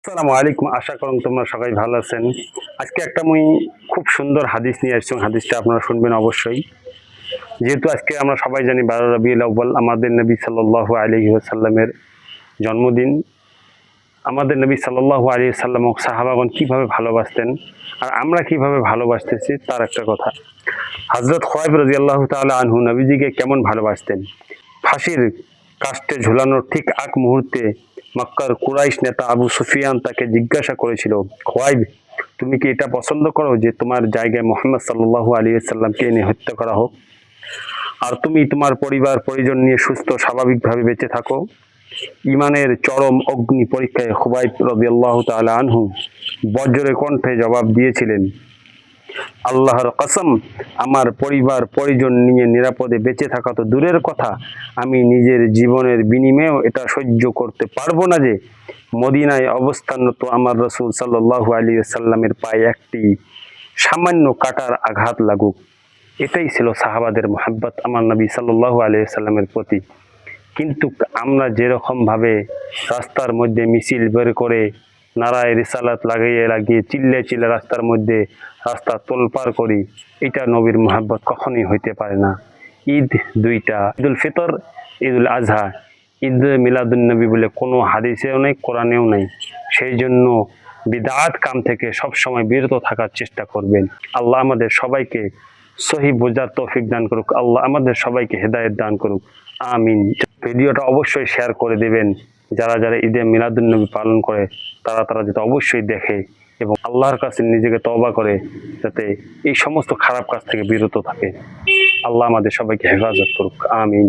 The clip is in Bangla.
আসসালামু আলাইকুম। আশা করুন তোমরা সবাই ভালো আছেন। আজকে একটা মুই খুব সুন্দর হাদিস নিয়ে আসছি। হাদিসটা আপনারা শুনবেন অবশ্যই। যেহেতু আজকে আমরা সবাই জানি 12 রবিউল আউয়াল আমাদের নবী সাল্লাল্লাহু আলাইহি ওয়াসাল্লামের জন্মদিন। আমাদের নবী সাল্লাল্লাহু আলাইহি ওয়াসাল্লাম ও সাহাবাগণ কিভাবে ভালোবাসতেন আর আমরা কিভাবে ভালোবাসতেছি তার একটা কথা। হযরত খুবাইব রাদিয়াল্লাহু তাআলা আনহু নবীজিকে কেমন ভালোবাসতেন। ফাঁসির কাস্টে ঝুলানোর ঠিক আগ মুহূর্তে মক্কার কুরাইশ নেতা আবু সুফিয়ান তাকে জিজ্ঞাসা করেছিল, খুবাইব, তুমি কি এটা পছন্দ করো যে তোমার জায়গায় মুহাম্মদ সাল্লাল্লাহু আলাইহি ওয়াসাল্লামকে এনে হত্যা করা হোক আর তুমি তোমার পরিবার পরিজন নিয়ে সুস্থ স্বাভাবিকভাবে বেঁচে থাকো? ইমানের চরম অগ্নি পরীক্ষায় খুবাইব রাদিয়াল্লাহু তাআলা আনহু বজ্রের কণ্ঠে জবাব দিয়েছিলেন, আল্লাহর কসম, আমার পরিবার পরিজন নিয়ে নিরাপদে বেঁচে থাকা তো দূরের কথা, আমি নিজের জীবনের বিনিময়েও এটা সহ্য করতে পারবো না যে মদিনায় অবস্থানরত আমার রাসূল সাল্লাল্লাহু আলাইহি ওয়াসাল্লামের পায়ে একটি সামান্য কাটার আঘাত লাগুক। এটাই ছিল সাহাবাদের মহব্বত আমার নবী সাল্লাল্লাহু আলাইহি ওয়াসাল্লামের প্রতি। কিন্তু আমরা যেরকম ভাবে রাস্তার মধ্যে মিছিল বের করে নারায় রিসালাত লাগিয়ে চিল্লে রাস্তার মধ্যে রাস্তা তোলপাড় করি, এটা নবীর মহব্বত কখনোই হইতে পারে না। ঈদ দুইটা, ঈদুল ফিতর, ঈদুল আজহা। ঈদ মিলাদুন নবী বলে কোনো হাদিসেও নেই, কোরআনেও নেই। সেই জন্য বিদআত কাম থেকে সব সময় বিরত থাকার চেষ্টা করবেন। আল্লাহ আমাদের সবাইকে সহি বোঝার তৌফিক দান করুক। আল্লাহ আমাদের সবাইকে হেদায়েত দান করুক। আমিন। ভিডিওটা অবশ্যই শেয়ার করে দেবেন। যারা যারা ঈদে মিলাদুন নবী পালন করে তারা যাতে অবশ্যই দেখে এবং আল্লাহর কাছে নিজেকে তওবা করে যাতে এই সমস্ত খারাপ কাজ থেকে বিরত থাকে। আল্লাহ আমাদের সবাইকে হেফাজত করুক। আমিন।